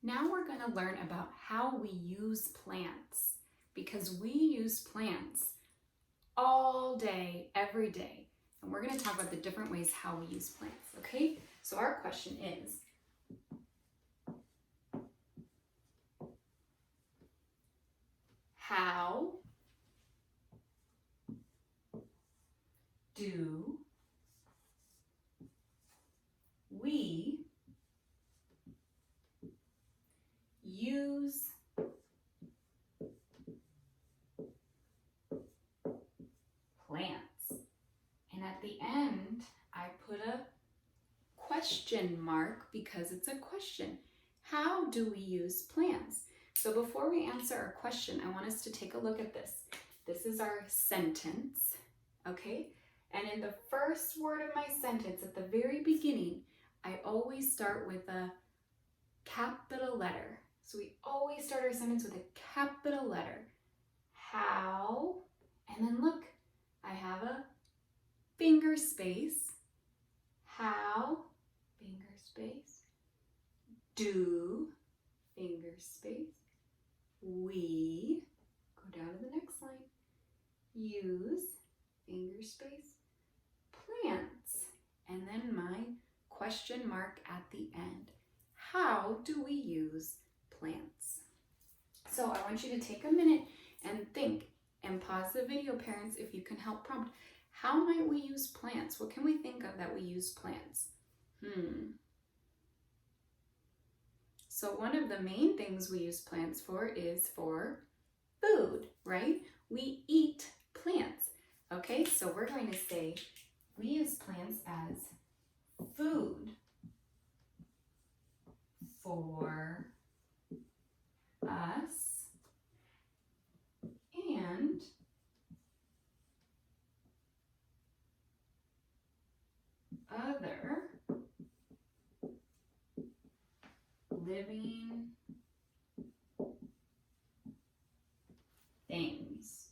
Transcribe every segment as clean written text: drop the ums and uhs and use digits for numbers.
Now we're going to learn about how we use plants, because we use plants all day, every day. And we're going to talk about the different ways how we use plants, okay? So our question is, how do we use plants? And at the end, I put a question mark because it's a question. How do we use plants? So before we answer our question, I want us to take a look at this. This is our sentence, okay? And in the first word of my sentence, at the very beginning, I always start with a capital letter. So we always start our sentence with a capital letter. How, and then look, I have a finger space. How, finger space, do, finger space, we, go down to the next line, use, finger space, plants, and then my question mark at the end. How do we use plants? So I want you to take a minute and think, and pause the video, parents, if you can help prompt. How might we use plants? What can we think of that we use plants? So one of the main things we use plants for is for food, right? We eat plants. Okay, so we're going to say we use plants as food for us and other living things.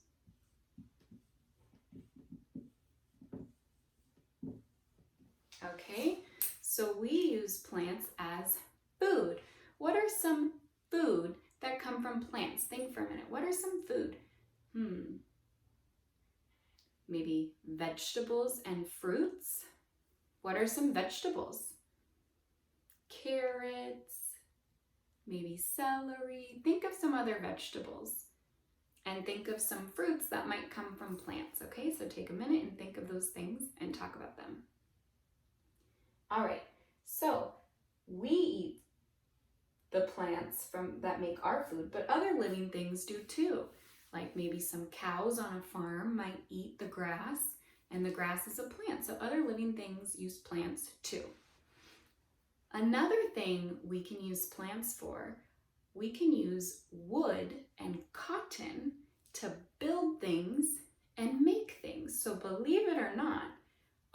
Okay, so we use plants as food. What are some food that come from plants? Think for a minute. What are some food? Maybe vegetables and fruits. What are some vegetables? Carrots, maybe celery. Think of some other vegetables and think of some fruits that might come from plants, okay? So take a minute and think of those things and talk about them. All right, so we eat the plants that make our food, but other living things do too. Like maybe some cows on a farm might eat the grass, and the grass is a plant. So other living things use plants too. Another thing we can use plants for, we can use wood and cotton to build things and make things. So believe it or not,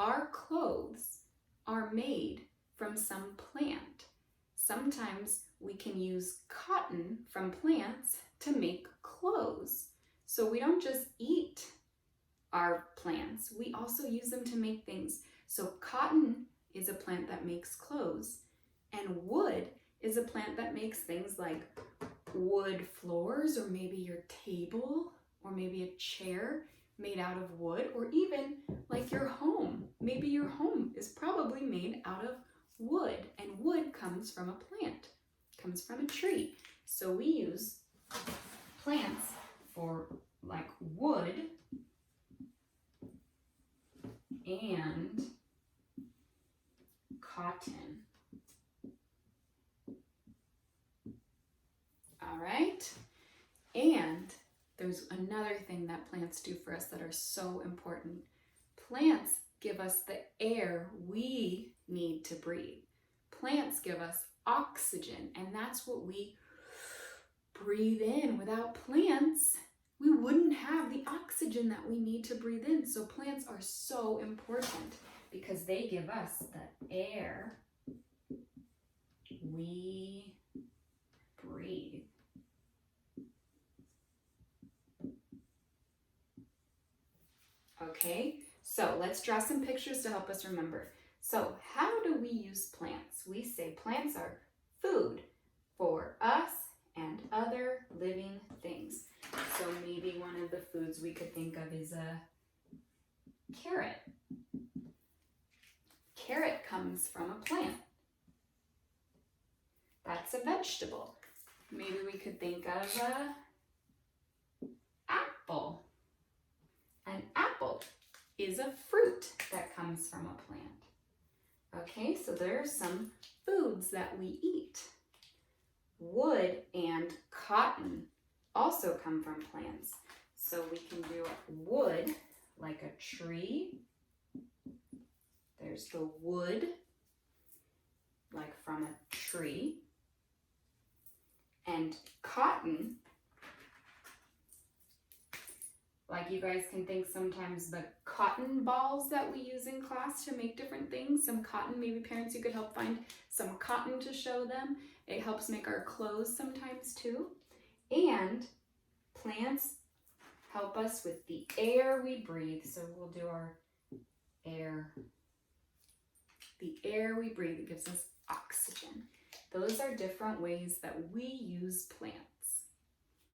our clothes are made from some plant. Sometimes we can use cotton from plants to make clothes. So we don't just eat our plants, we also use them to make things. So cotton is a plant that makes clothes, and wood is a plant that makes things like wood floors, or maybe your table, or maybe a chair made out of wood, or even like your home. Maybe your home is probably made out of wood, and wood comes from a plant, comes from a tree. So we use plants for like wood and cotton. All right, and there's another thing that plants do for us that are so important. Plants give us the air we need to breathe. Plants give us oxygen, and that's what we breathe in. Without plants, we wouldn't have the oxygen that we need to breathe in. So plants are so important because they give us the air we breathe. Okay, so let's draw some pictures to help us remember. So how do we use plants? We say plants are food for we could think of is a carrot. Carrot comes from a plant. That's a vegetable. Maybe we could think of an apple. An apple is a fruit that comes from a plant. Okay, so there are some foods that we eat. Wood and cotton also come from plants. So we can do wood like a tree. There's the wood, like from a tree. And cotton, like you guys can think sometimes the cotton balls that we use in class to make different things. Some cotton, maybe parents, you could help find some cotton to show them. It helps make our clothes sometimes too. And plants help us with the air we breathe. So we'll do our air. The air we breathe, it gives us oxygen. Those are different ways that we use plants.